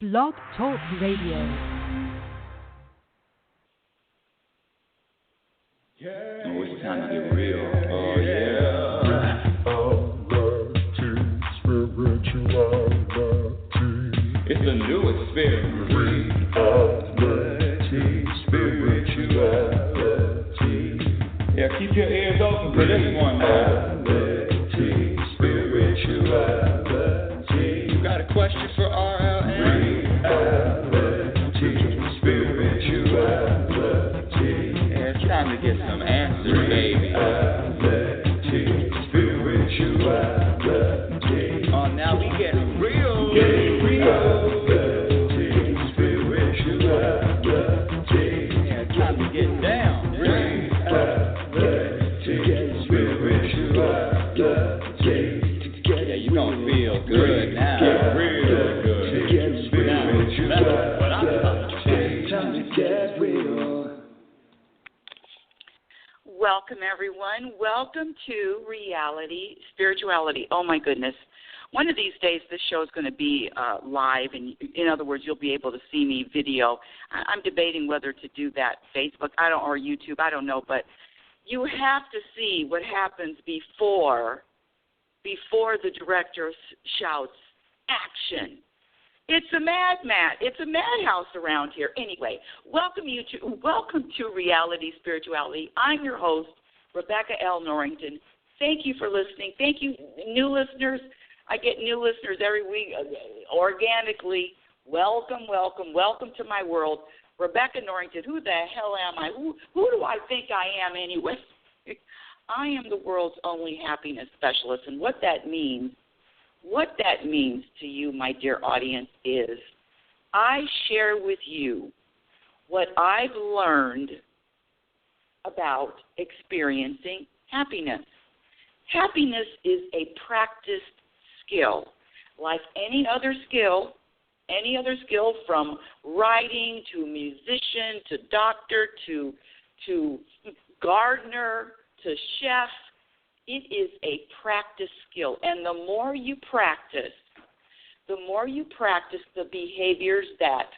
Blog Talk Radio. Oh, it's time to get real. Oh, yeah. It's a new experience. Spirituality. Yeah, keep your ears open for this one, man. Spirituality. You got a question for RLN? Spirituality. Yeah, it's time to get some answers, baby. Spirituality. Oh, now we get real. Spirituality. Yeah, it's time to get down. Yeah, you gonna feel good now. Real good. That's what I'm talking about. Time to get real. Welcome, everyone. Welcome to Reality Spirituality. Oh, my goodness. One of these days, this show is going to be live, and in other words, you'll be able to see me video. I'm debating whether to do that Facebook, or YouTube, I don't know, but you have to see what happens before the director shouts, action. It's a it's a madhouse around here. Anyway, welcome to Reality Spirituality. I'm your host, Rebecca L. Norrington. Thank you for listening. Thank you, new listeners. I get new listeners every week organically. Welcome to my world. Rebecca Norrington, who the hell am I? Who do I think I am anyway? I am the world's only happiness specialist, and what that means to you, my dear audience, is I share with you what I've learned about experiencing happiness. Happiness is a practiced skill, like any other skill from writing to musician to doctor to gardener to chef. It is a practice skill, and the more you practice the behaviors that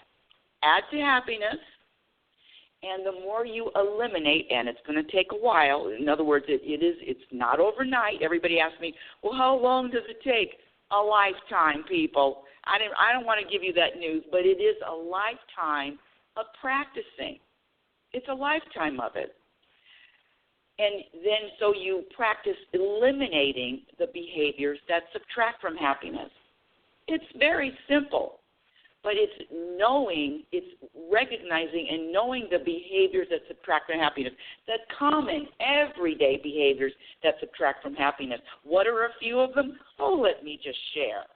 add to happiness, and the more you eliminate, and it's going to take a while. In other words, it's not overnight. Everybody asks me, well, how long does it take? A lifetime, people. I don't want to give you that news, but it is a lifetime of practicing. It's a lifetime of it. And then so you practice eliminating the behaviors that subtract from happiness. It's very simple, but it's recognizing and knowing the behaviors that subtract from happiness, the common everyday behaviors that subtract from happiness. What are a few of them? Oh, let me just share.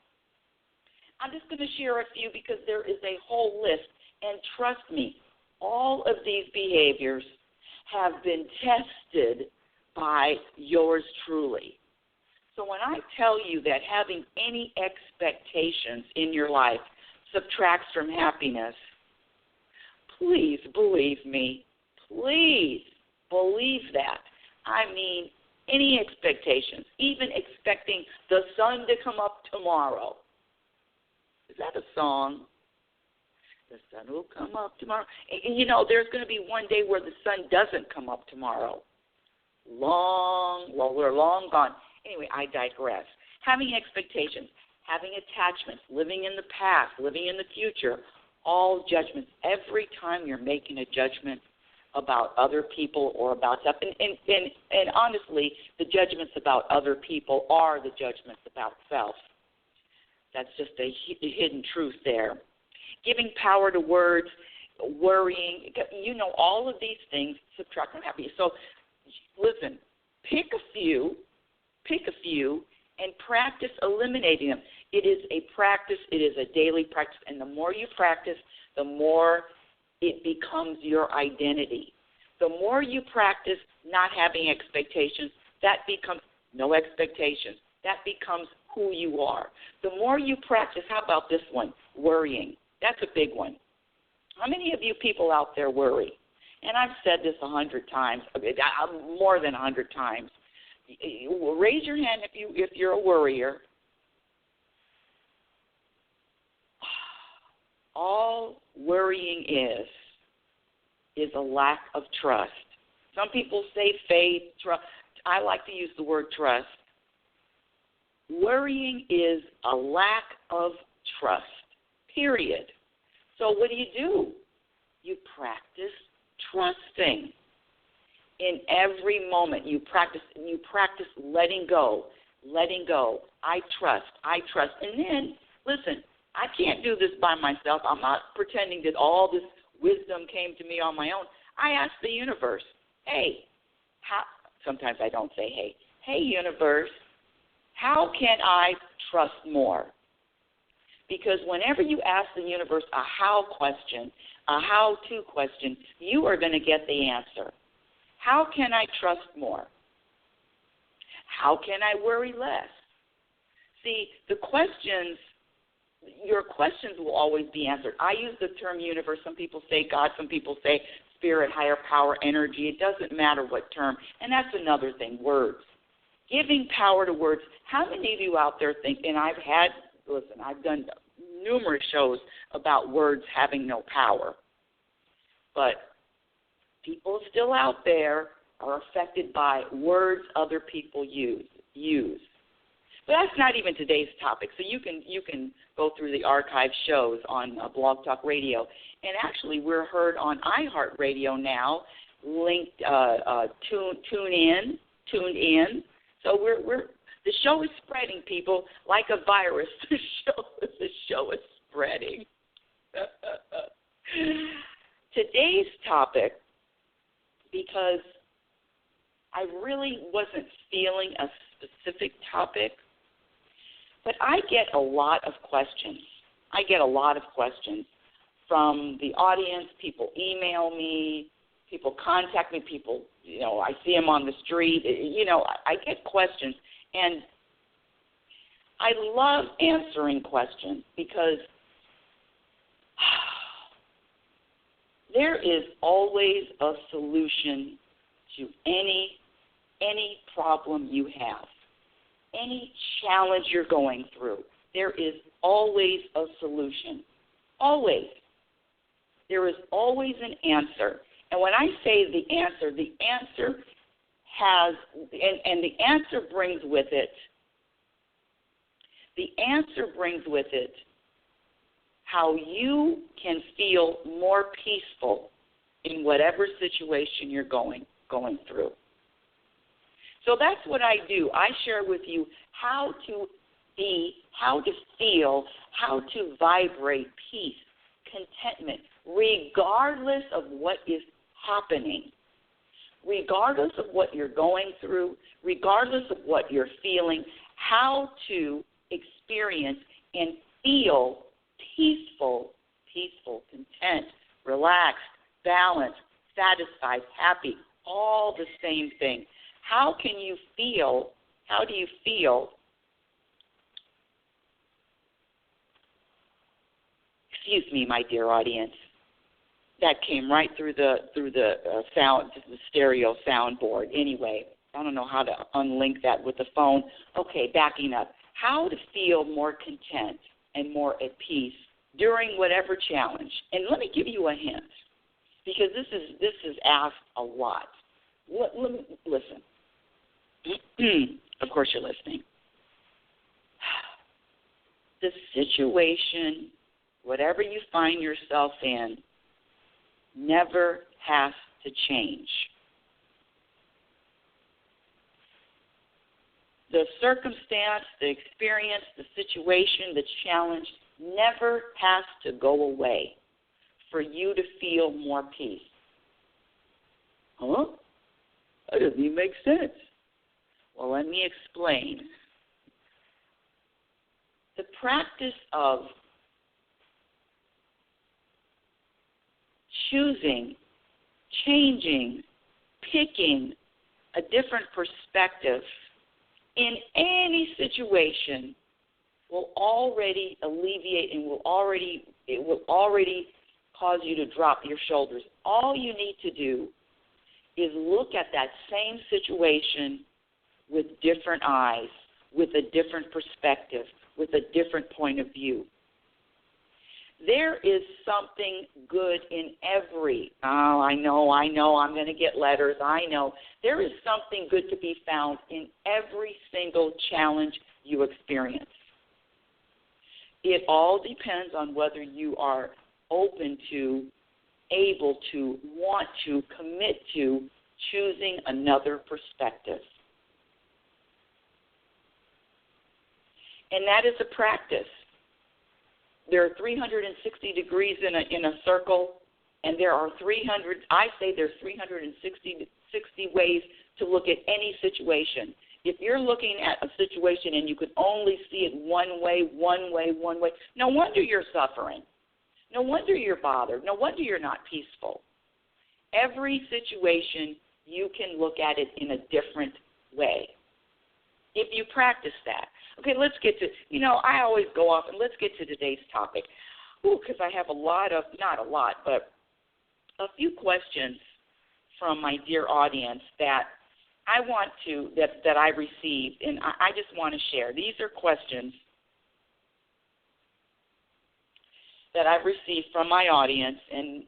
I'm just going to share a few because there is a whole list, and trust me, all of these behaviors have been tested by yours truly. So when I tell you that having any expectations in your life subtracts from happiness, please believe me. Please believe that. I mean, any expectations, even expecting the sun to come up tomorrow. Is that a song? The sun will come up tomorrow. And there's going to be one day where the sun doesn't come up tomorrow. We're long gone. Anyway, I digress. Having expectations, having attachments, living in the past, living in the future, all judgments. Every time you're making a judgment about other people or about stuff, and honestly, the judgments about other people are the judgments about self. That's just a hidden truth there. Giving power to words, worrying, all of these things subtract from happiness. So, listen, pick a few, and practice eliminating them. It is a practice. It is a daily practice, and the more you practice, the more it becomes your identity. The more you practice not having expectations, that becomes no expectations. That becomes who you are. The more you practice, how about this one, worrying? That's a big one. How many of you people out there worry? And I've said this 100 times, more than 100 times. Raise your hand if you're a worrier. worrying is a lack of trust. Some people say faith, trust. I like to use the word trust. Worrying is a lack of trust, period. So what do? You practice trusting. In every moment, you practice letting go. I trust. And then, listen, I can't do this by myself. I'm not pretending that all this wisdom came to me on my own. I ask the universe, hey, sometimes I don't say hey, universe, how can I trust more? Because whenever you ask the universe a how question, a how-to question, you are going to get the answer. How can I trust more? How can I worry less? See, your questions will always be answered. I use the term universe. Some people say God, some people say spirit, higher power, energy. It doesn't matter what term. And that's another thing, words. Giving power to words. How many of you out there think, and I've done numerous shows about words having no power. But people still out there are affected by words other people use. But that's not even today's topic. So you can go through the archive shows on Blog Talk Radio. And actually, we're heard on iHeartRadio now, linked, tuned in. So the show is spreading, people, like a virus. The show is spreading. Today's topic, because I really wasn't feeling a specific topic, but I get a lot of questions. From the audience. People email me. People contact me. People, I see them on the street. I get questions. And I love answering questions because there is always a solution to any problem you have, any challenge you're going through. There is always a solution. Always. There is always an answer. And when I say the answer has, and the answer brings with it how you can feel more peaceful in whatever situation you're going through. So that's what I do. I share with you how to feel, how to vibrate peace, contentment, regardless of what is happening, regardless of what you're going through, regardless of what you're feeling, how to experience and feel peaceful, content, relaxed, balanced, satisfied, happy, all the same thing. How do you feel, excuse me, my dear audience, that came right through the sound, the stereo soundboard. Anyway, I don't know how to unlink that with the phone. Okay, backing up. How to feel more content and more at peace during whatever challenge. And let me give you a hint, because this is asked a lot. Listen. Of course you're listening. The situation, whatever you find yourself in, never has to change. The circumstance, the experience, the situation, the challenge never has to go away for you to feel more peace. Huh? That doesn't even make sense. Well, let me explain. The practice of choosing, changing, picking a different perspective in any situation will already alleviate and it will already cause you to drop your shoulders. All you need to do is look at that same situation with different eyes, with a different perspective, with a different point of view. There is something good in every, I know, I'm going to get letters, I know. There is something good to be found in every single challenge you experience. It all depends on whether you are open to, able to, want to, commit to choosing another perspective. And that is a practice. There are 360 degrees in a circle, and there are 360 ways to look at any situation. If you're looking at a situation and you could only see it one way, no wonder you're suffering. No wonder you're bothered. No wonder you're not peaceful. Every situation, you can look at it in a different way if you practice that. Okay, let's get to, I always go off, and let's get to today's topic. Because I have not a lot, but a few questions from my dear audience that I want to, that I received, and I just want to share. These are questions that I've received from my audience and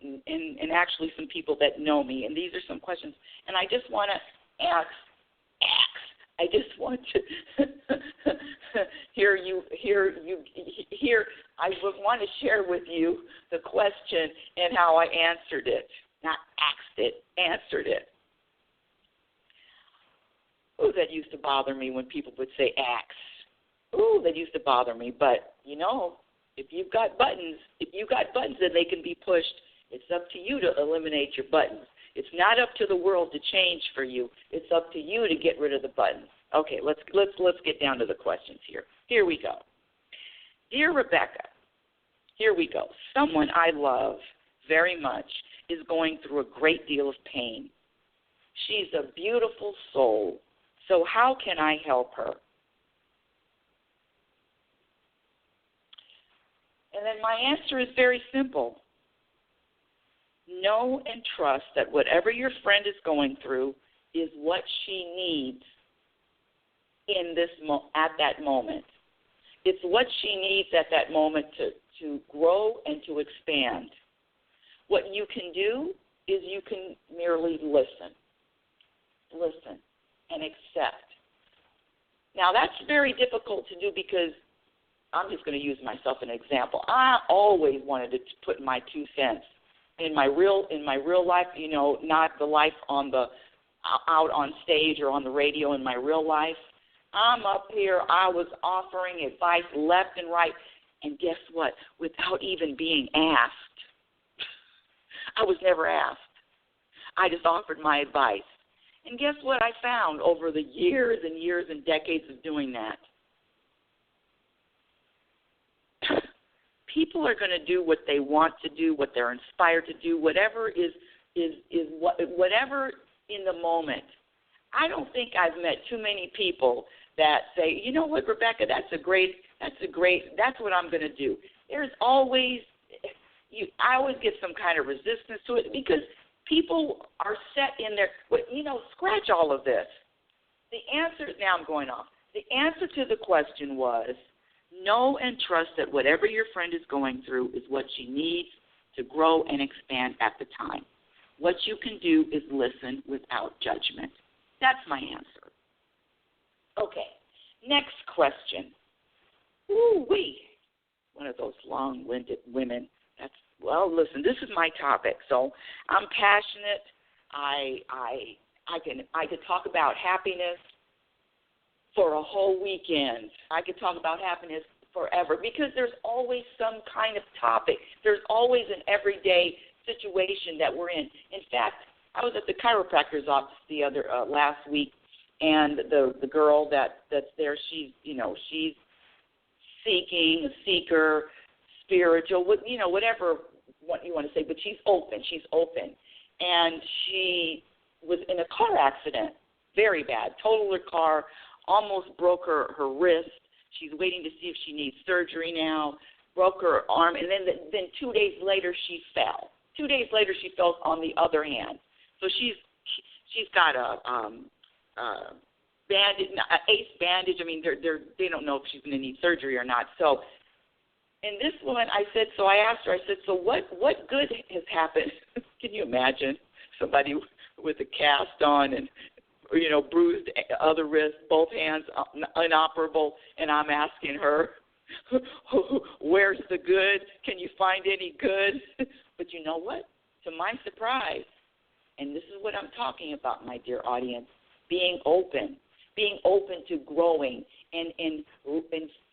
actually some people that know me, and these are some questions, and I just want to I just want to I would want to share with you the question and how I answered it. Not asked it, answered it. Ooh, that used to bother me when people would say axe. Ooh, that used to bother me. But, if you've got buttons and they can be pushed, it's up to you to eliminate your buttons. It's not up to the world to change for you. It's up to you to get rid of the buttons. Okay, let's get down to the questions here. Here we go. Dear Rebecca, here we go. Someone I love very much is going through a great deal of pain. She's a beautiful soul. So how can I help her? And then my answer is very simple. Know and trust that whatever your friend is going through is what she needs at that moment. It's what she needs at that moment to grow and to expand. What you can do is you can merely listen and accept. Now, that's very difficult to do because I'm just going to use myself as an example. I always wanted to put my 2 cents in my real life, not the life out on stage or on the radio. In my real life, I'm up here. I was offering advice left and right, and guess what? Without even being asked. I was never asked. I just offered my advice. And guess what I found over the years and years and decades of doing that? People are going to do what they want to do, what they're inspired to do, whatever whatever in the moment. I don't think I've met too many people that say, you know what, Rebecca, that's what I'm going to do. There's always, I always get some kind of resistance to it because people are set in their, scratch all of this. The answer, now I'm going off. The answer to the question was, know and trust that whatever your friend is going through is what she needs to grow and expand at the time. What you can do is listen without judgment. That's my answer. Okay, next question. Ooh-wee. One of those long-winded women. Listen, this is my topic, so I'm passionate. I could talk about happiness for a whole weekend. I could talk about happiness forever because there's always some kind of topic. There's always an everyday situation that we're in. In fact, I was at the chiropractor's office last week, and the girl that's there, she's seeking, a seeker, spiritual, whatever what you want to say, but she's open. And she was in a car accident, very bad, totaled her car, almost broke her wrist. She's waiting to see if she needs surgery now, broke her arm, and then 2 days later she fell. 2 days later she fell on the other hand. So she's got a bandage, an ace bandage. I mean, they don't know if she's going to need surgery or not. So And this woman, so I asked her, I said, so what good has happened? Can you imagine somebody with a cast on and, bruised other wrist, both hands inoperable, and I'm asking her, where's the good? Can you find any good? But you know what? To my surprise, and this is what I'm talking about, my dear audience, being open to growing and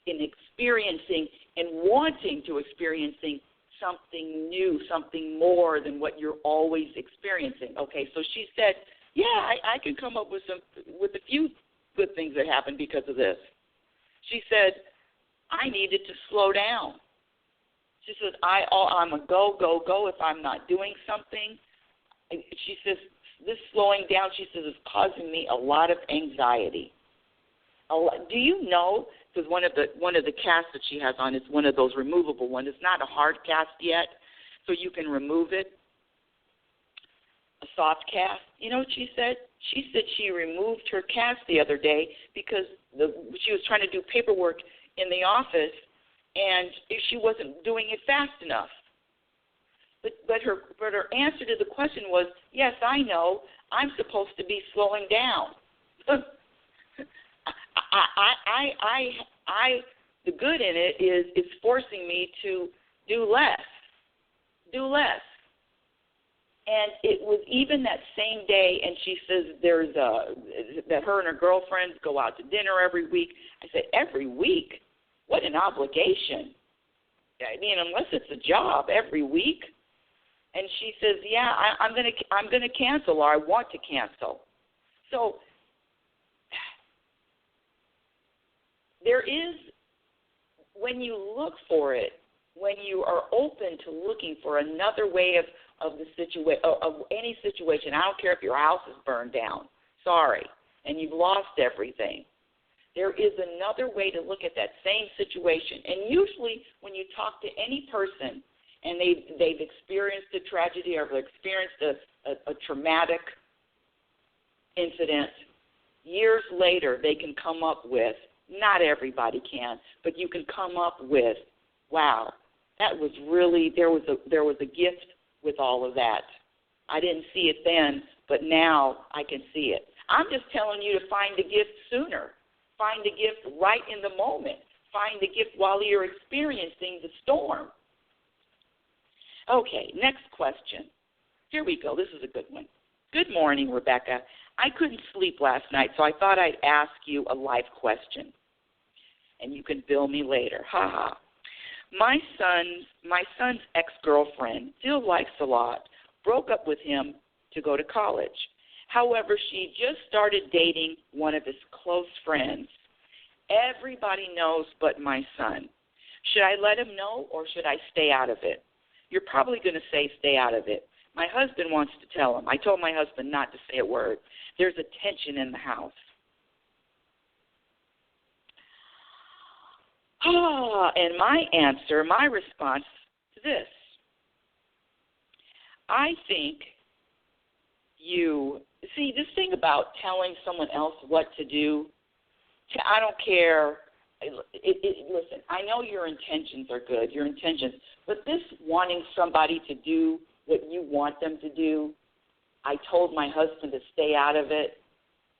experiencing and wanting to experiencing something new, something more than what you're always experiencing. Okay, so she said, yeah, I can come up with a few good things that happened because of this. She said, I needed to slow down. She says, I'm a go if I'm not doing something. She says, this slowing down, she says, is causing me a lot of anxiety. Do you know, because one of the casts that she has on is one of those removable ones. It's not a hard cast yet, so you can remove it. A soft cast. You know what she said? She said she removed her cast the other day because she was trying to do paperwork in the office, and she wasn't doing it fast enough. But her answer to the question was, yes, I know. I'm supposed to be slowing down. The good in it is it's forcing me to do less. And it was even that same day, and she says that her and her girlfriends go out to dinner every week. I said, every week? What an obligation. I mean, unless it's a job, every week. And she says, yeah, I'm gonna cancel, or I want to cancel. So there is, when you look for it, when you are open to looking for another way of the situation, of any situation, I don't care if your house is burned down, sorry, and you've lost everything. There is another way to look at that same situation. And usually when you talk to any person and they've experienced a tragedy or experienced a traumatic incident, years later they can come up with, not everybody can, but you can come up with, wow, that was really, there was a gift with all of that. I didn't see it then, but now I can see it. I'm just telling you to find the gift sooner. Find the gift right in the moment. Find the gift while you're experiencing the storm. Okay, next question. Here we go. This is a good one. Good morning, Rebecca. I couldn't sleep last night, so I thought I'd ask you a life question, and you can bill me later. Ha ha. My son's ex-girlfriend, still likes a lot, broke up with him to go to college. However, she just started dating one of his close friends. Everybody knows but my son. Should I let him know or should I stay out of it? You're probably going to say stay out of it. My husband wants to tell him. I told my husband not to say a word. There's a tension in the house. And my response to this, I think this thing about telling someone else what to do, I don't care. Listen, I know your intentions are good, but this wanting somebody to do what you want them to do, I told my husband to stay out of it,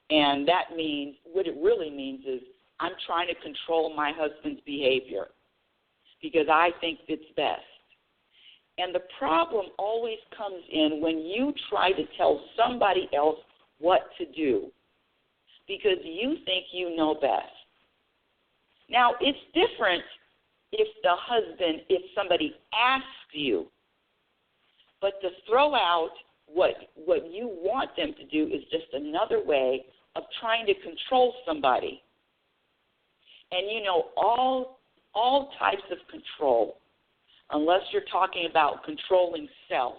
and that means, what it really means is I'm trying to control my husband's behavior because I think it's best. And the problem always comes in when you try to tell somebody else what to do because you think you know best. Now, it's different if somebody asks you, but to throw out what you want them to do is just another way of trying to control somebody. And you know, all types of control, unless you're talking about controlling self,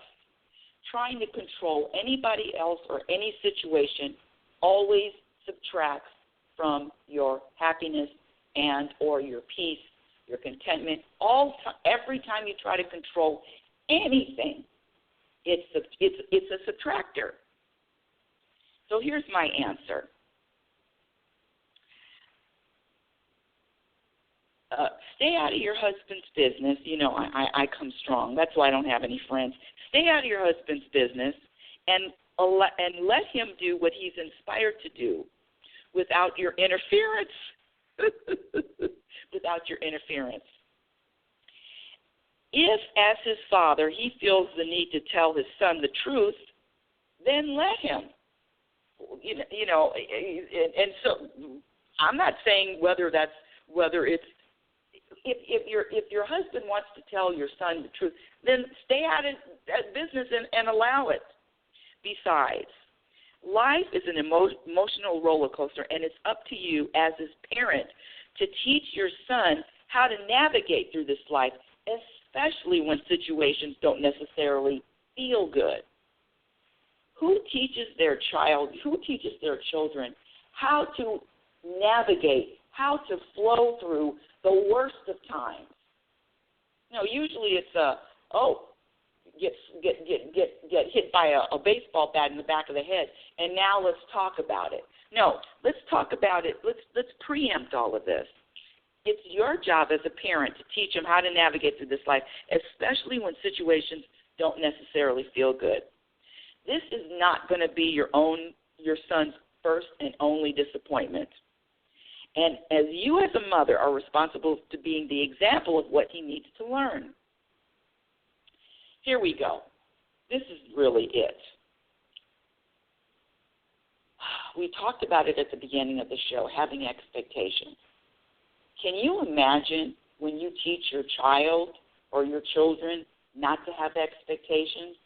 trying to control anybody else or any situation always subtracts from your happiness and or your peace, your contentment. Every time you try to control anything, it's a subtractor. So here's my answer. Stay out of your husband's business. You know, I come strong. That's why I don't have any friends. Stay out of your husband's business and let him do what he's inspired to do without your interference. Without your interference. If, as his father, he feels the need to tell his son the truth, then let him. You know, and so I'm not saying whether it's if your husband wants to tell your son the truth, then stay out of that business and allow it. Besides, life is an emotional roller coaster, and it's up to you as his parent to teach your son how to navigate through this life, especially when situations don't necessarily feel good. Who teaches their children how to navigate, how to flow through the worst of times? You know, usually it's get hit by a baseball bat in the back of the head, and now let's talk about it. No, let's talk about it. Let's preempt all of this. It's your job as a parent to teach them how to navigate through this life, especially when situations don't necessarily feel good. This is not going to be your son's first and only disappointment. And as you as a mother are responsible to being the example of what he needs to learn. Here we go. This is really it. We talked about it at the beginning of the show, having expectations. Can you imagine when you teach your child or your children not to have expectations?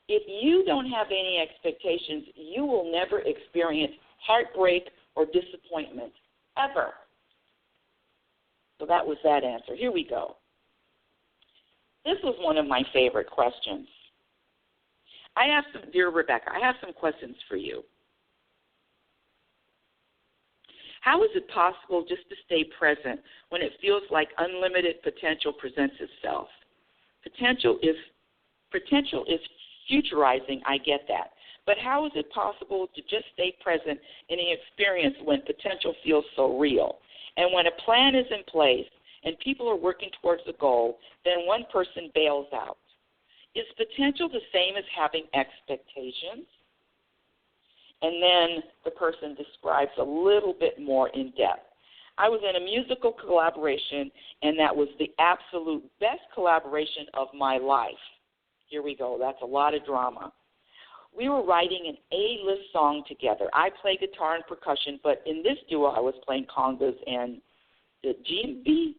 If you don't have any expectations, you will never experience heartbreak or disappointment, ever. So that was that answer. Here we go. This was one of my favorite questions. Dear Rebecca, I have some questions for you. How is it possible just to stay present when it feels like unlimited potential presents itself? Potential is futurizing, I get that. But how is it possible to just stay present in an experience when potential feels so real? And when a plan is in place and people are working towards a goal, then one person bails out. Is potential the same as having expectations? And then the person describes a little bit more in depth. I was in a musical collaboration, and that was the absolute best collaboration of my life. Here we go. That's a lot of drama. We were writing an A-list song together. I play guitar and percussion, but in this duo I was playing congas and the djembe?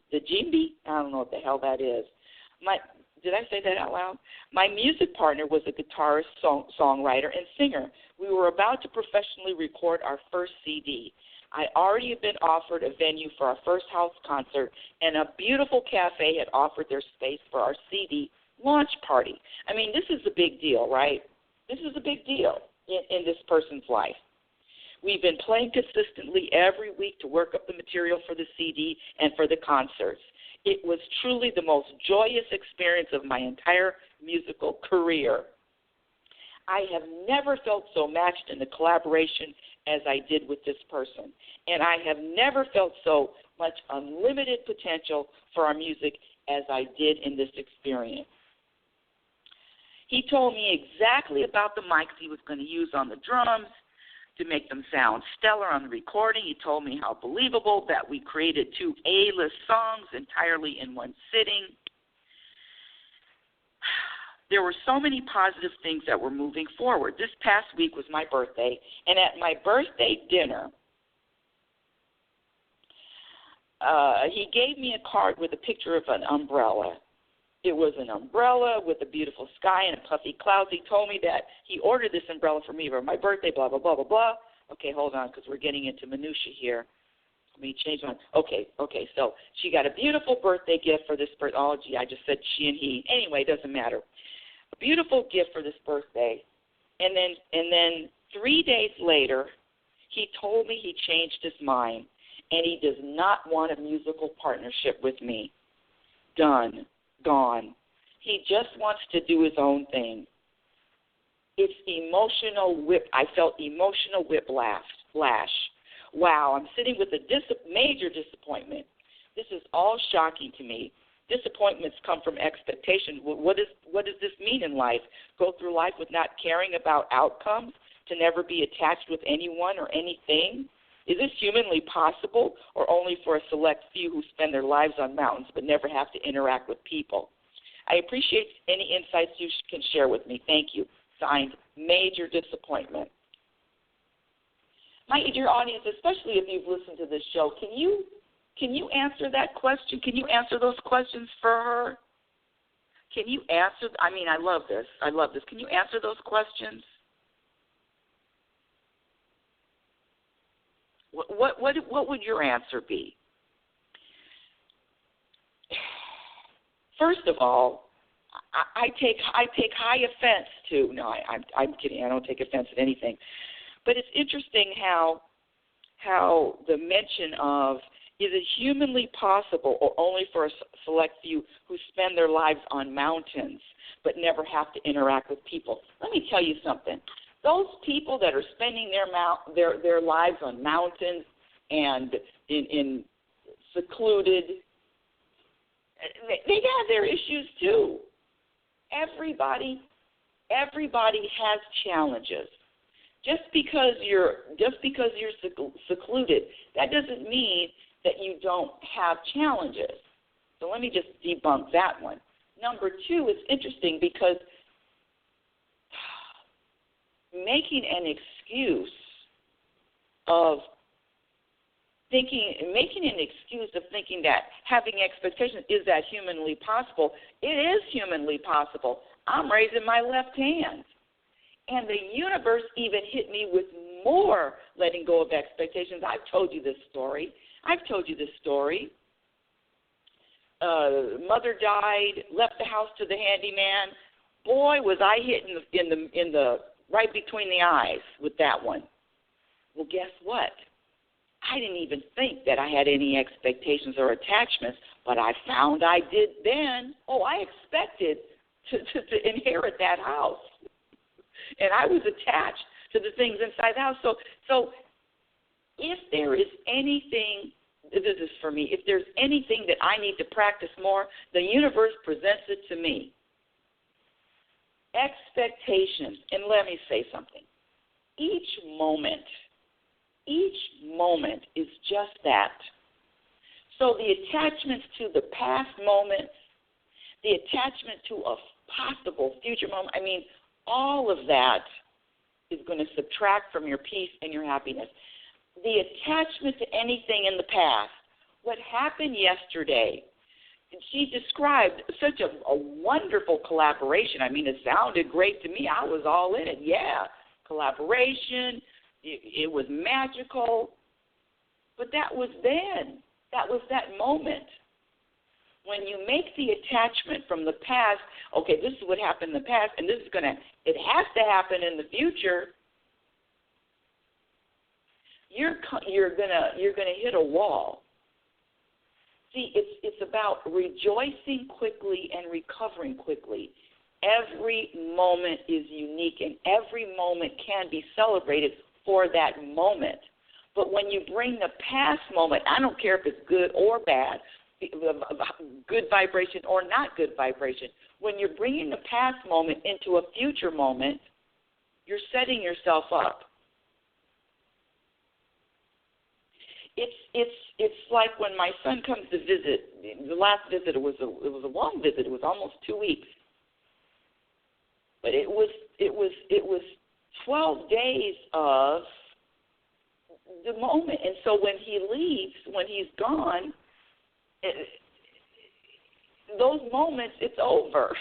I don't know what the hell that is. Did I say that out loud? My music partner was a guitarist, songwriter, and singer. We were about to professionally record our first CD. I already had been offered a venue for our first house concert, and a beautiful cafe had offered their space for our CD launch party. I mean, this is a big deal, right? This is a big deal in this person's life. We've been playing consistently every week to work up the material for the CD and for the concerts. It was truly the most joyous experience of my entire musical career. I have never felt so matched in the collaboration as I did with this person, and I have never felt so much unlimited potential for our music as I did in this experience. He told me exactly about the mics he was going to use on the drums to make them sound stellar on the recording. He told me how believable that we created 2 A-list songs entirely in one sitting. There were so many positive things that were moving forward. This past week was my birthday, and at my birthday dinner, he gave me a card with a picture of an umbrella. It was an umbrella with a beautiful sky and puffy clouds. He told me that he ordered this umbrella for me for my birthday, blah, blah, blah, blah, blah. Okay, hold on, because we're getting into minutia here. Let me change one. Okay, so she got a beautiful birthday gift for this birthday. Oh, gee, I just said she and he. Anyway, it doesn't matter. A beautiful gift for this birthday. And then 3 days later, he told me he changed his mind, and he does not want a musical partnership with me. Done. Gone. He just wants to do his own thing. It's I felt emotional whiplash. Wow, I'm sitting with a major disappointment. This is all shocking to me. Disappointments come from expectation. What does this mean in life? Go through life with not caring about outcomes, to never be attached with anyone or anything? Is this humanly possible, or only for a select few who spend their lives on mountains but never have to interact with people? I appreciate any insights you can share with me. Thank you. Signed, Major Disappointment. My dear audience, especially if you've listened to this show, can you answer that question? Can you answer those questions for her? Can you answer? I mean, I love this. Can you answer those questions? What would your answer be? First of all, I take high offense to. No, I'm kidding. I don't take offense at anything. But it's interesting how the mention of, is it humanly possible, or only for a select few who spend their lives on mountains but never have to interact with people? Let me tell you something. Those people that are spending their lives on mountains and in secluded, they have their issues too. Everybody has challenges. Just because you're secluded, that doesn't mean that you don't have challenges. So let me just debunk that one. Number two, it's interesting because making an excuse of thinking that having expectations, is that humanly possible? It is humanly possible. I'm raising my left hand. And the universe even hit me with more letting go of expectations. I've told you this story. Mother died, left the house to the handyman. Boy, was I hit in the right between the eyes with that one. Well, guess what? I didn't even think that I had any expectations or attachments, but I found I did then. Oh, I expected to inherit that house. And I was attached to the things inside the house. So if there is anything, this is for me, if there's anything that I need to practice more, the universe presents it to me. Expectations. And let me say something. Each moment is just that. So the attachments to the past moments, the attachment to a possible future moment, I mean, all of that is going to subtract from your peace and your happiness. The attachment to anything in the past, what happened yesterday, she described such a wonderful collaboration. I mean, it sounded great to me. I was all in it. Yeah, collaboration. It was magical. But that was then. That was that moment. When you make the attachment from the past, okay, this is what happened in the past, and it has to happen in the future, you're gonna hit a wall. See, it's about rejoicing quickly and recovering quickly. Every moment is unique, and every moment can be celebrated for that moment. But when you bring the past moment, I don't care if it's good or bad, good vibration or not good vibration, when you're bringing the past moment into a future moment, you're setting yourself up. It's like when my son comes to visit. The last visit, it was a long visit. It was almost 2 weeks, but it was 12 days of the moment. And so when he leaves, when he's gone, those moments, it's over.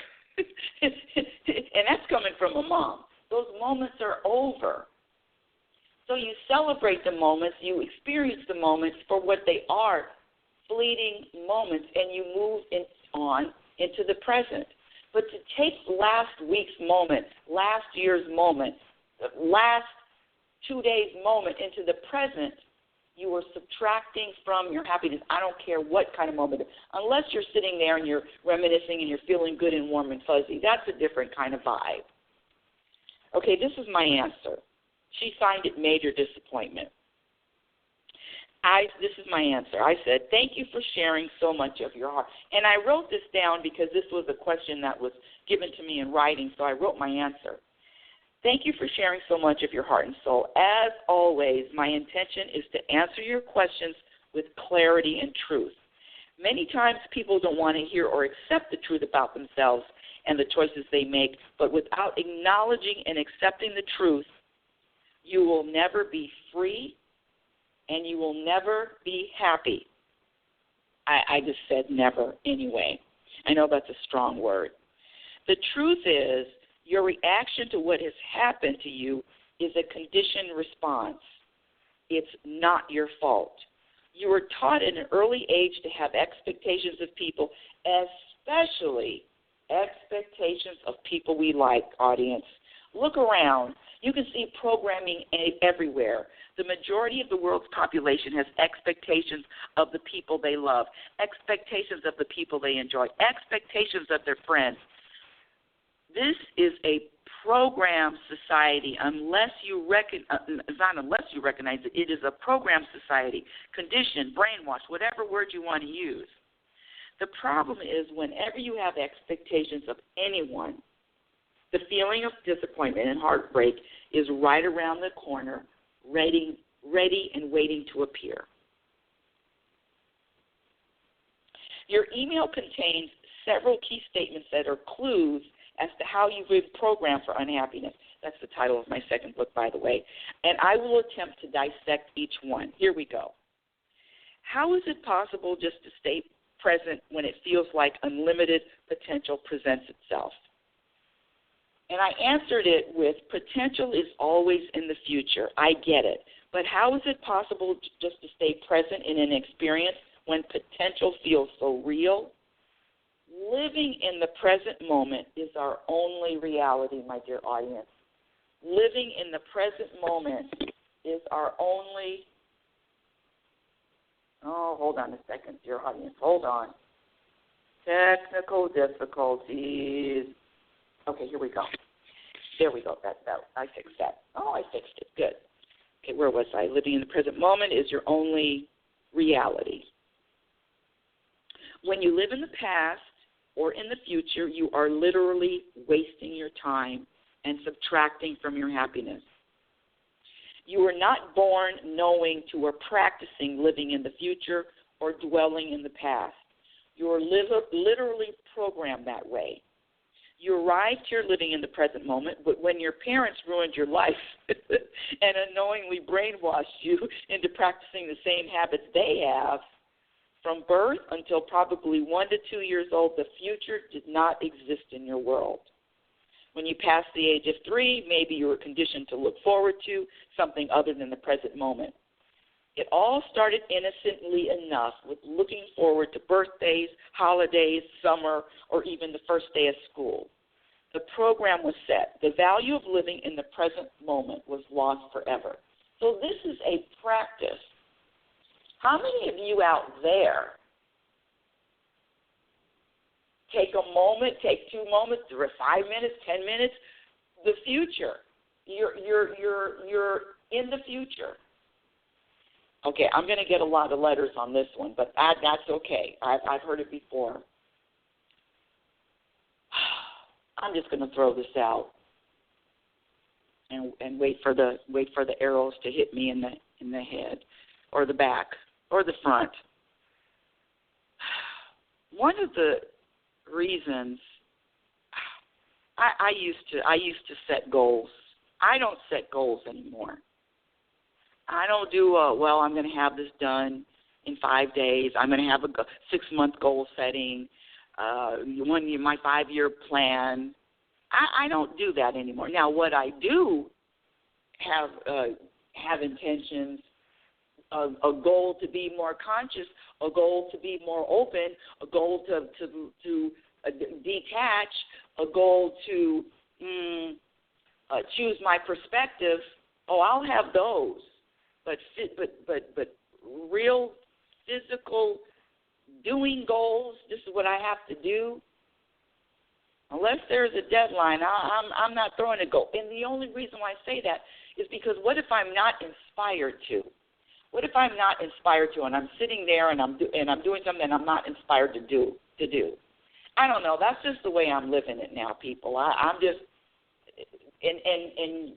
And that's coming from a mom. Those moments are over. So you celebrate the moments, you experience the moments for what they are, fleeting moments, and you move on into the present. But to take last week's moment, last year's moment, last 2 days' moment into the present, you are subtracting from your happiness. I don't care what kind of moment, unless you're sitting there and you're reminiscing and you're feeling good and warm and fuzzy. That's a different kind of vibe. Okay, this is my answer. She signed it Major Disappointment. This is my answer. I said, thank you for sharing so much of your heart. And I wrote this down because this was a question that was given to me in writing, so I wrote my answer. Thank you for sharing so much of your heart and soul. As always, my intention is to answer your questions with clarity and truth. Many times people don't want to hear or accept the truth about themselves and the choices they make, but without acknowledging and accepting the truth, you will never be free and you will never be happy. I just said never anyway. I know that's a strong word. The truth is, your reaction to what has happened to you is a conditioned response. It's not your fault. You were taught at an early age to have expectations of people, especially expectations of people we like, audience. Look around. You can see programming everywhere. The majority of the world's population has expectations of the people they love, expectations of the people they enjoy, expectations of their friends. This is a program society unless you recognize it. It is a program society, conditioned, brainwashed, whatever word you want to use. The problem is whenever you have expectations of anyone, the feeling of disappointment and heartbreak is right around the corner, ready and waiting to appear. Your email contains several key statements that are clues as to how you've been programmed for unhappiness. That's the title of my second book, by the way. And I will attempt to dissect each one. Here we go. How is it possible just to stay present when it feels like unlimited potential presents itself? And I answered it with, potential is always in the future. I get it. But how is it possible just to stay present in an experience when potential feels so real? Living in the present moment is our only reality, my dear audience. Living in the present moment is our only... Oh, hold on a second, dear audience. Hold on. Technical difficulties. Okay, here we go. There we go. That I fixed that. Oh, I fixed it. Good. Okay, where was I? Living in the present moment is your only reality. When you live in the past or in the future, you are literally wasting your time and subtracting from your happiness. You were not born knowing to or practicing living in the future or dwelling in the past. You are literally programmed that way. You arrived here living in the present moment, but when your parents ruined your life and unknowingly brainwashed you into practicing the same habits they have, from birth until probably 1 to 2 years old, the future did not exist in your world. When you passed the age of 3, maybe you were conditioned to look forward to something other than the present moment. It all started innocently enough with looking forward to birthdays, holidays, summer, or even the first day of school. The program was set. The value of living in the present moment was lost forever. So this is a practice. How many of you out there take a moment, take 2 moments, or 5 minutes, 10 minutes, the future? You're in the future. Okay, I'm going to get a lot of letters on this one, but that's okay. I've heard it before. I'm just going to throw this out and wait for the arrows to hit me in the head or the back or the front. One of the reasons I used to set goals. I don't set goals anymore. I don't do I'm going to have this done in 5 days. I'm going to have a 6-month goal setting. My 5-year plan. I don't do that anymore. Now, what I do have intentions, a goal to be more conscious, a goal to be more open, a goal to detach, a goal to choose my perspective. Oh, I'll have those. But real physical doing goals, this is what I have to do. Unless there's a deadline, I'm not throwing a goal. And the only reason why I say that is because what if I'm not inspired to? What if I'm not inspired to, and I'm sitting there and I'm doing something that I'm not inspired to do? I don't know. That's just the way I'm living it now, people. I'm just and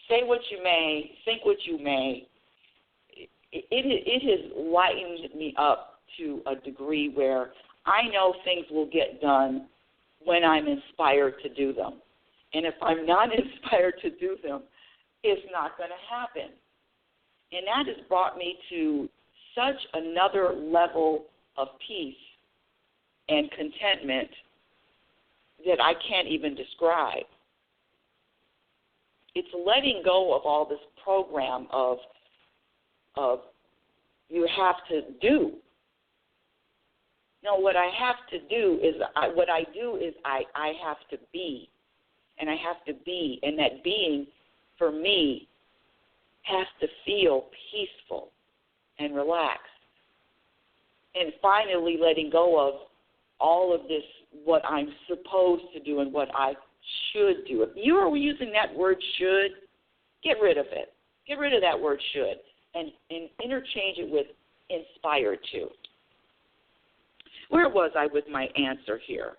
say what you may, think what you may. It has lightened me up to a degree where I know things will get done when I'm inspired to do them. And if I'm not inspired to do them, it's not going to happen. And that has brought me to such another level of peace and contentment that I can't even describe. It's letting go of all this program of you have to do. No, what I have to do is I have to be. And I have to be. And that being, for me, has to feel peaceful and relaxed. And finally letting go of all of this, what I'm supposed to do and what I should do. If you are using that word should, get rid of it. Get rid of that word should and interchange it with inspired to. Where was I with my answer here?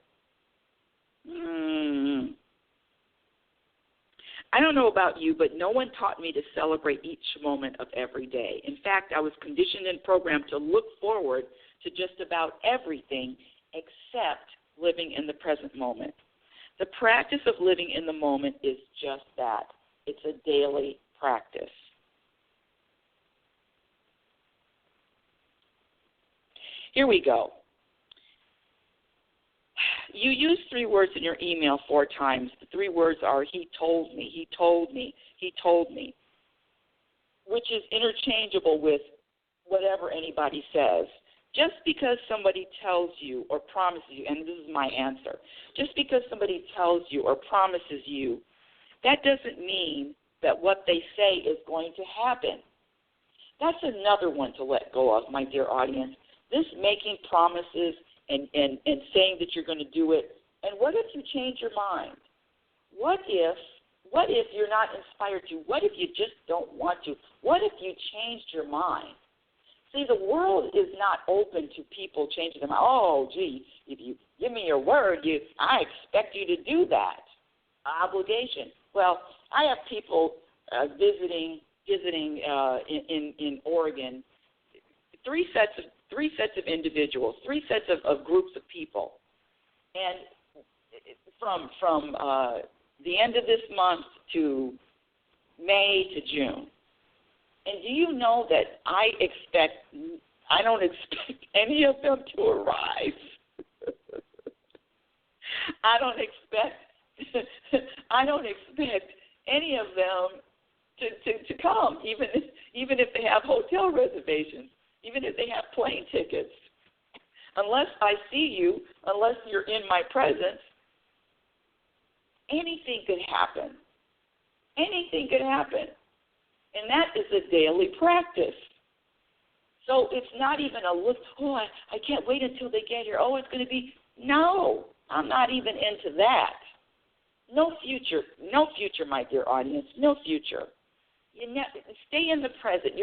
I don't know about you, but no one taught me to celebrate each moment of every day. In fact, I was conditioned and programmed to look forward to just about everything except living in the present moment. The practice of living in the moment is just that. It's a daily practice. Here we go. You use 3 words in your email 4 times. The 3 words are he told me, he told me, he told me, which is interchangeable with whatever anybody says. Just because somebody tells you or promises you, and this is my answer, just because somebody tells you or promises you, that doesn't mean that what they say is going to happen. That's another one to let go of, my dear audience. This making promises and saying that you're going to do it. And what if you change your mind? What if you're not inspired to? What if you just don't want to? What if you changed your mind? See, the world is not open to people changing their mind. Oh, gee, if you give me your word, I expect you to do that. Obligation. Well, I have people visiting in Oregon, three sets of individuals, 3 sets of groups of people, and from the end of this month to May to June. And do you know that I don't expect any of them to arrive. I don't expect any of them to come, even if they have hotel reservations, even if they have plane tickets. Unless I see you, unless you're in my presence, anything could happen. Anything could happen. And that is a daily practice. So it's not even a look, I can't wait until they get here. Oh, it's going to be, no, I'm not even into that. No future, my dear audience, no future. Stay in the present.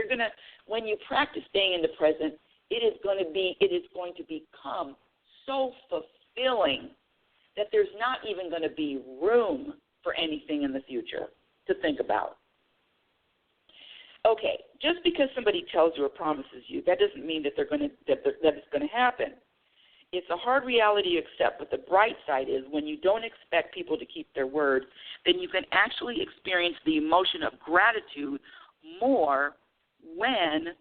When you practice staying in the present, it is going to become so fulfilling that there's not even going to be room for anything in the future to think about. Okay, just because somebody tells you or promises you, that doesn't mean that it's going to happen. It's a hard reality to accept, but the bright side is when you don't expect people to keep their word, then you can actually experience the emotion of gratitude more when,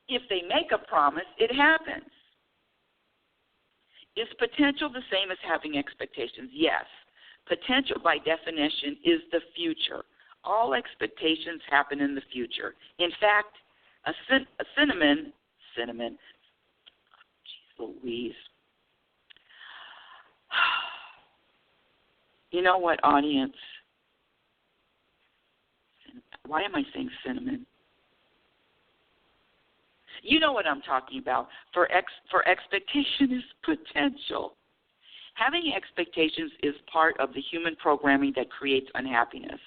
if they make a promise, it happens. Is potential the same as having expectations? Yes. Potential, by definition, is the future. All expectations happen in the future. In fact, a cinnamon, jeez Louise. You know what, audience? Why am I saying cinnamon? You know what I'm talking about. For expectation is potential. Having expectations is part of the human programming that creates unhappiness.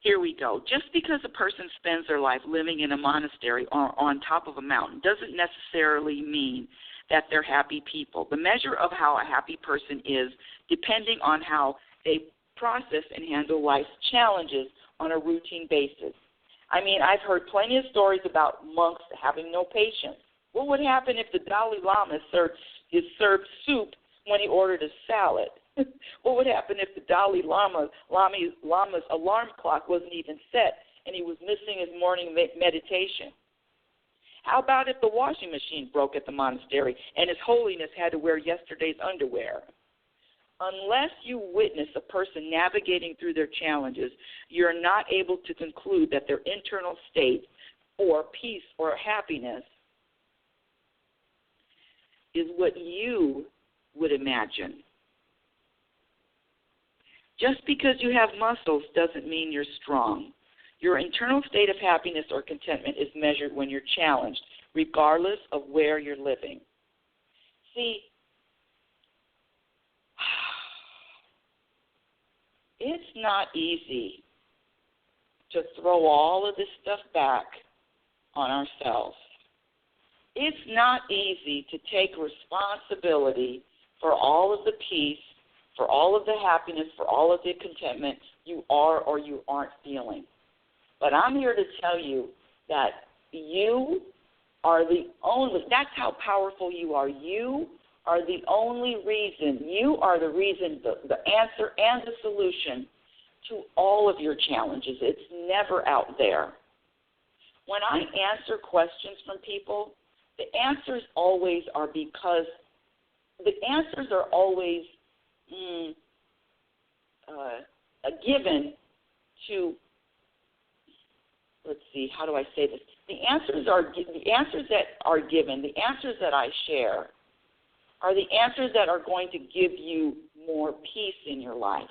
Here we go. Just because a person spends their life living in a monastery or on top of a mountain doesn't necessarily mean that they're happy people. The measure of how a happy person is depending on how they process and handle life's challenges on a routine basis. I mean, I've heard plenty of stories about monks having no patience. What would happen if the Dalai Lama is served soup when he ordered a salad? What would happen if the Dalai Lama's alarm clock wasn't even set and he was missing his morning meditation? How about if the washing machine broke at the monastery and His Holiness had to wear yesterday's underwear? Unless you witness a person navigating through their challenges, you're not able to conclude that their internal state or peace or happiness is what you would imagine. Just because you have muscles doesn't mean you're strong. Your internal state of happiness or contentment is measured when you're challenged, regardless of where you're living. See, it's not easy to throw all of this stuff back on ourselves. It's not easy to take responsibility for all of the peace, for all of the happiness, for all of the contentment you are or you aren't feeling. But I'm here to tell you that you are the only, that's how powerful you are. You are the only reason, you are the reason, the answer and the solution to all of your challenges. It's never out there. When I answer questions from people, the answers always are because, the answers are always given to, let's see, how do I say this? The answers that are given, the answers that I share, are the answers that are going to give you more peace in your life.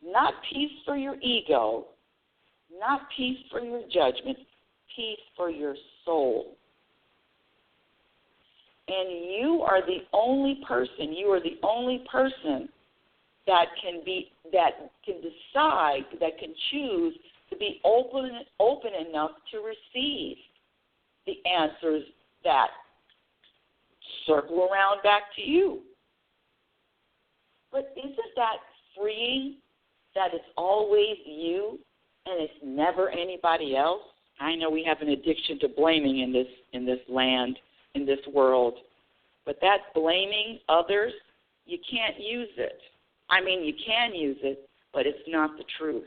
Not peace for your ego, not peace for your judgment, peace for your soul. And you are the only person that can decide, that can choose to be open enough to receive the answers that circle around back to you. This. But isn't that freeing that it's always you and it's never anybody else? I know we have an addiction to blaming in this land, in this world. But that blaming others, you can't use it. I mean, you can use it, but it's not the truth.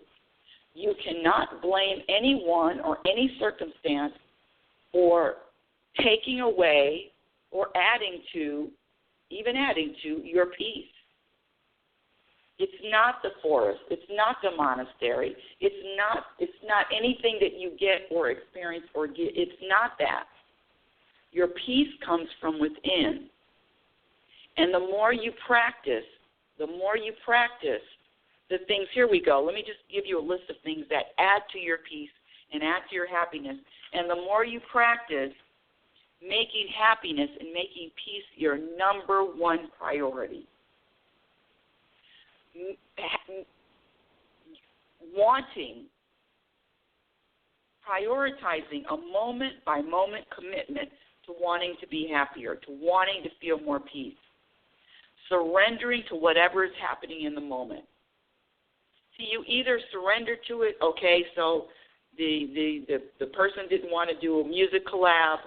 You cannot blame anyone or any circumstance for taking away or adding to your peace. It's not the forest. It's not the monastery. It's not anything that you get or experience or get. It's not that. Your peace comes from within. And the more you practice the things, here we go. Let me just give you a list of things that add to your peace and add to your happiness. And the more you practice making happiness and making peace your number one priority. Prioritizing a moment-by-moment commitment to wanting to be happier, to wanting to feel more peace. Surrendering to whatever is happening in the moment. See, you either surrender to it, okay, so the person didn't want to do a music collab,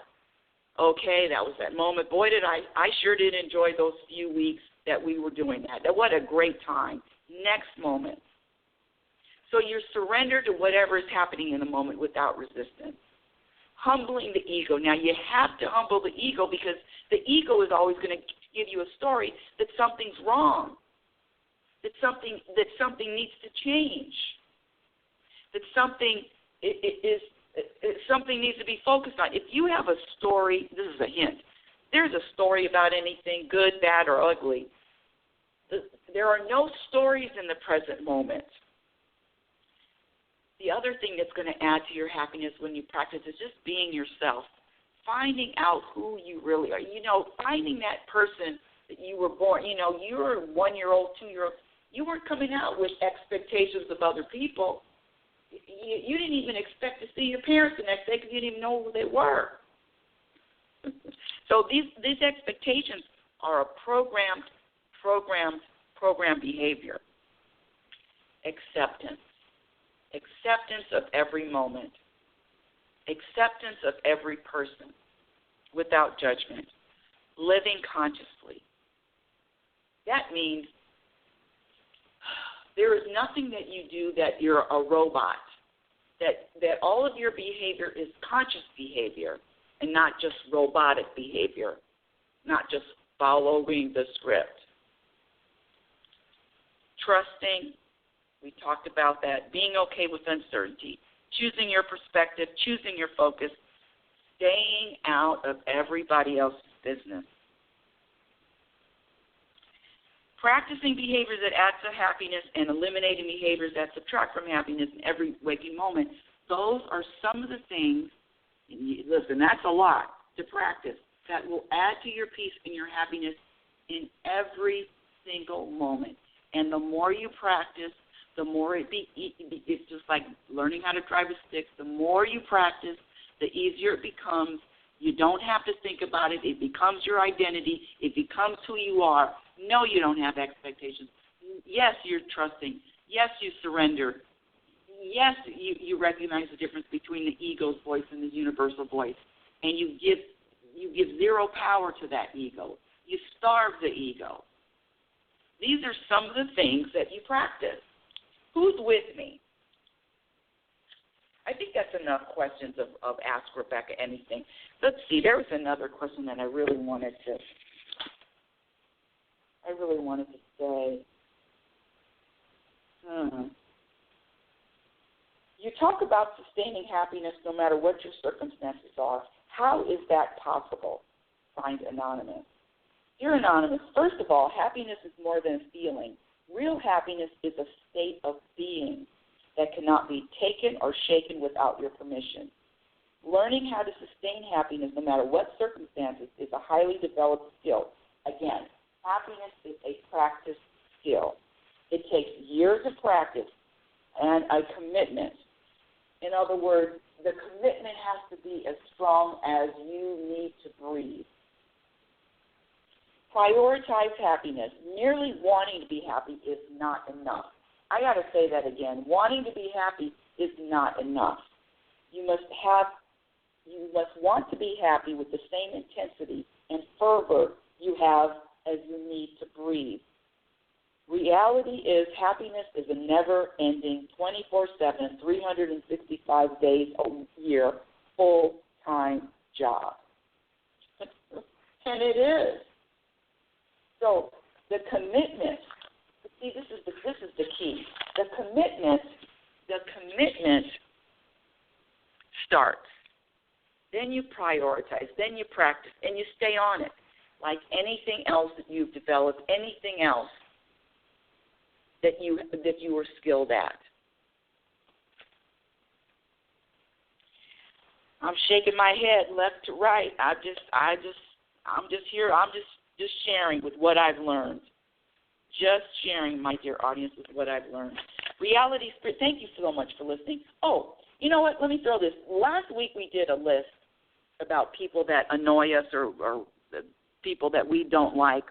okay, that was that moment. Boy, I sure did enjoy those few weeks that we were doing that. What a great time. Next moment. So you surrender to whatever is happening in the moment without resistance. Humbling the ego. Now, you have to humble the ego because the ego is always going to give you a story that something's wrong, that something needs to change, that something needs to be focused on. If you have a story, this is a hint, there's a story about anything, good, bad, or ugly. There are no stories in the present moment. The other thing that's going to add to your happiness when you practice is just being yourself, finding out who you really are. Finding that person that you were born, you were 1-year-old, 2-year-old. You weren't coming out with expectations of other people. You didn't even expect to see your parents the next day because you didn't even know who they were. So these expectations are a programmed behavior. Acceptance of every moment. Acceptance of every person without judgment. Living consciously. That means there is nothing that you do that you're a robot. That all of your behavior is conscious behavior and not just robotic behavior, not just following the script. Trusting, we talked about that. Being okay with uncertainty. Choosing your perspective, choosing your focus, staying out of everybody else's business. Practicing behaviors that add to happiness and eliminating behaviors that subtract from happiness in every waking moment. Those are some of the things, listen, that's a lot to practice, that will add to your peace and your happiness in every single moment. And the more you practice, the more it's just like learning how to drive a stick. The more you practice, the easier it becomes. You don't have to think about it. It becomes your identity. It becomes who you are. No, you don't have expectations. Yes, you're trusting. Yes, you surrender. Yes, you recognize the difference between the ego's voice and the universal voice. And you give zero power to that ego. You starve the ego. These are some of the things that you practice. Who's with me? I think that's enough questions of Ask Rebecca Anything. Let's see, there was another question that I really wanted to say. You talk about sustaining happiness no matter what your circumstances are. How is that possible? Signed Anonymous. Dear Anonymous, first of all, happiness is more than a feeling. Real happiness is a state of being that cannot be taken or shaken without your permission. Learning how to sustain happiness no matter what circumstances is a highly developed skill. Again, happiness is a practice skill. It takes years of practice and a commitment. In other words, the commitment has to be as strong as you need to breathe. Prioritize happiness. Merely wanting to be happy is not enough. I got to say that again. Wanting to be happy is not enough. You must want to be happy with the same intensity and fervor you have as you need to breathe. Reality is happiness is a never-ending, 24/7, 365 days a year, full-time job. And it is. So the commitment, see, this is the key. The commitment starts. Then you prioritize. Then you practice, and you stay on it. Like anything else that you've developed, anything else that you were skilled at. I'm shaking my head left to right. I'm just here. I'm just sharing with what I've learned. Just sharing, my dear audience, with what I've learned. Reality Spirit, thank you so much for listening. Oh, you know what? Let me throw this. Last week we did a list about people that annoy us or people that we don't like.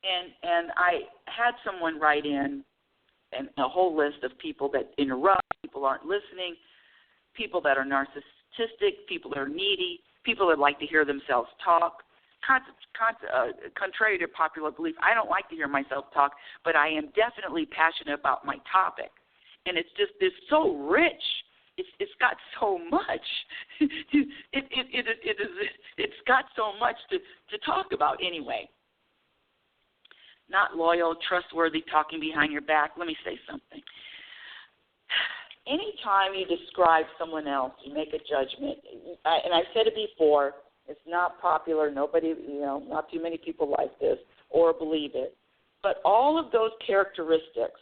And I had someone write in a whole list of people that interrupt, people aren't listening, people that are narcissistic, people that are needy, people that like to hear themselves talk. Contrary to popular belief, I don't like to hear myself talk, but I am definitely passionate about my topic. And it's so rich. It's got so much. It's got so much to talk about anyway. Not loyal, trustworthy, talking behind your back. Let me say something. Anytime you describe someone else, you make a judgment. And I've said it before. It's not popular. Nobody, not too many people like this or believe it. But all of those characteristics,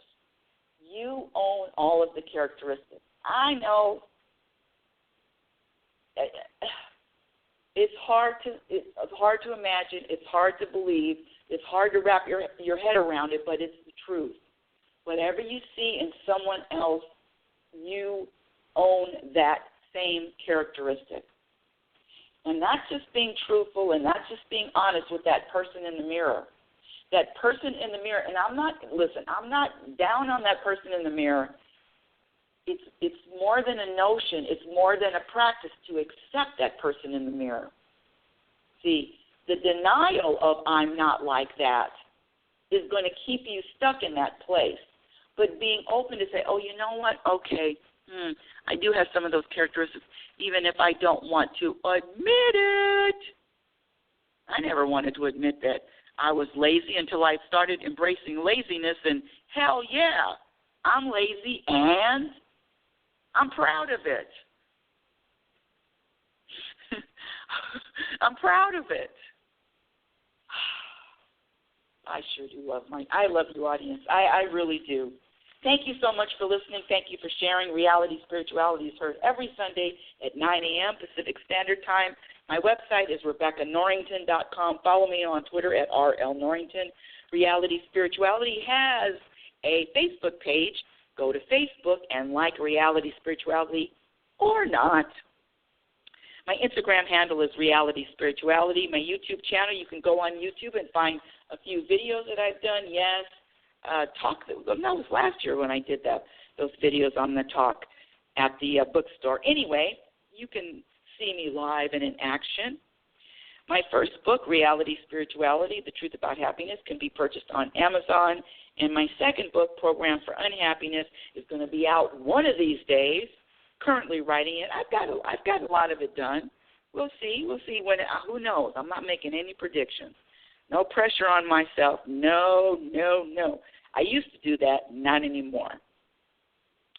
you own all of the characteristics. I know it's hard to imagine. It's hard to believe. It's hard to wrap your head around it, but it's the truth. Whatever you see in someone else, you own that same characteristic. And not just being truthful and not just being honest with that person in the mirror. That person in the mirror, and I'm not down on that person in the mirror. It's more than a notion. It's more than a practice to accept that person in the mirror. See, the denial of I'm not like that is going to keep you stuck in that place. But being open to say, oh, you know what? Okay, I do have some of those characteristics, even if I don't want to admit it. I never wanted to admit that I was lazy until I started embracing laziness, and hell yeah, I'm lazy and I'm proud of it. I'm proud of it. I sure do I love you, audience. I really do. Thank you so much for listening. Thank you for sharing. Reality Spirituality is heard every Sunday at 9 a.m. Pacific Standard Time. My website is RebeccaNorrington.com. Follow me on Twitter at RLNorrington. Reality Spirituality has a Facebook page. Go to Facebook and like Reality Spirituality or not. My Instagram handle is Reality Spirituality. My YouTube channel, you can go on YouTube and find a few videos that I've done. Yes, that was last year when I did those videos on the talk at the bookstore. Anyway, you can see me live and in action. My first book, Reality Spirituality, The Truth About Happiness, can be purchased on Amazon. And my second book, Program for Unhappiness, is going to be out one of these days. Currently writing it. I've got a lot of it done. We'll see when. Who knows? I'm not making any predictions. No pressure on myself. No. I used to do that. Not anymore.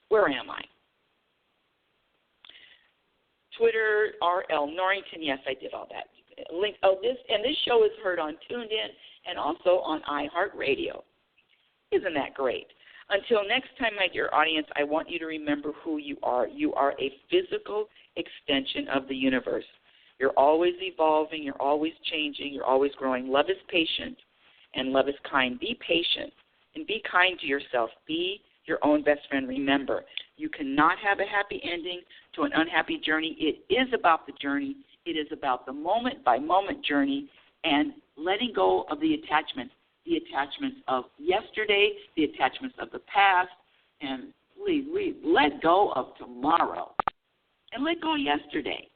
Where am I? Twitter, RL Norrington. Yes, I did all that. Link. This show is heard on TuneIn and also on iHeartRadio. Isn't that great? Until next time, my dear audience, I want you to remember who you are. You are a physical extension of the universe. You're always evolving. You're always changing. You're always growing. Love is patient, and love is kind. Be patient, and be kind to yourself. Be your own best friend. Remember, you cannot have a happy ending to an unhappy journey. It is about the journey. It is about the moment-by-moment journey and letting go of the attachments. The attachments of yesterday, the attachments of the past, and please let go of tomorrow and let go of yesterday.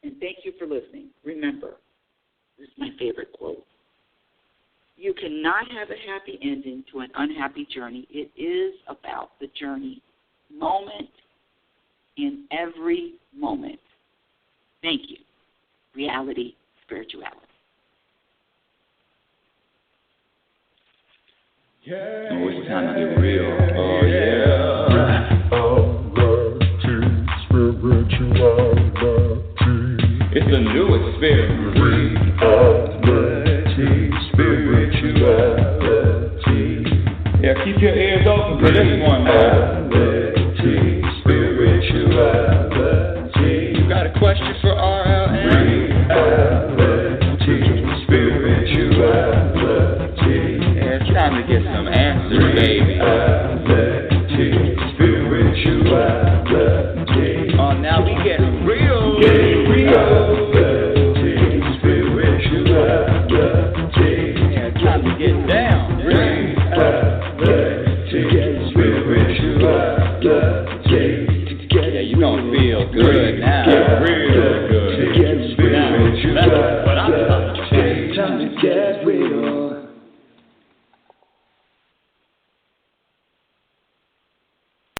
And thank you for listening. Remember, this is my favorite quote. You cannot have a happy ending to an unhappy journey. It is about the journey, moment in every moment. Thank you. Reality Spirituality. Oh, it's time to get real. Oh, yeah. Reality Spirituality. It's a new experience. Reality Spirituality. Yeah, keep your ears open for this one now. Reality Spirituality. You got a question for RLN? Reality Spirituality. It's time to get some answers, baby.